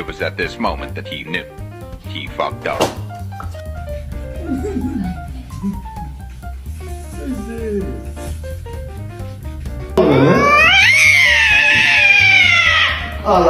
It was at this moment that he knew. He fucked up. Al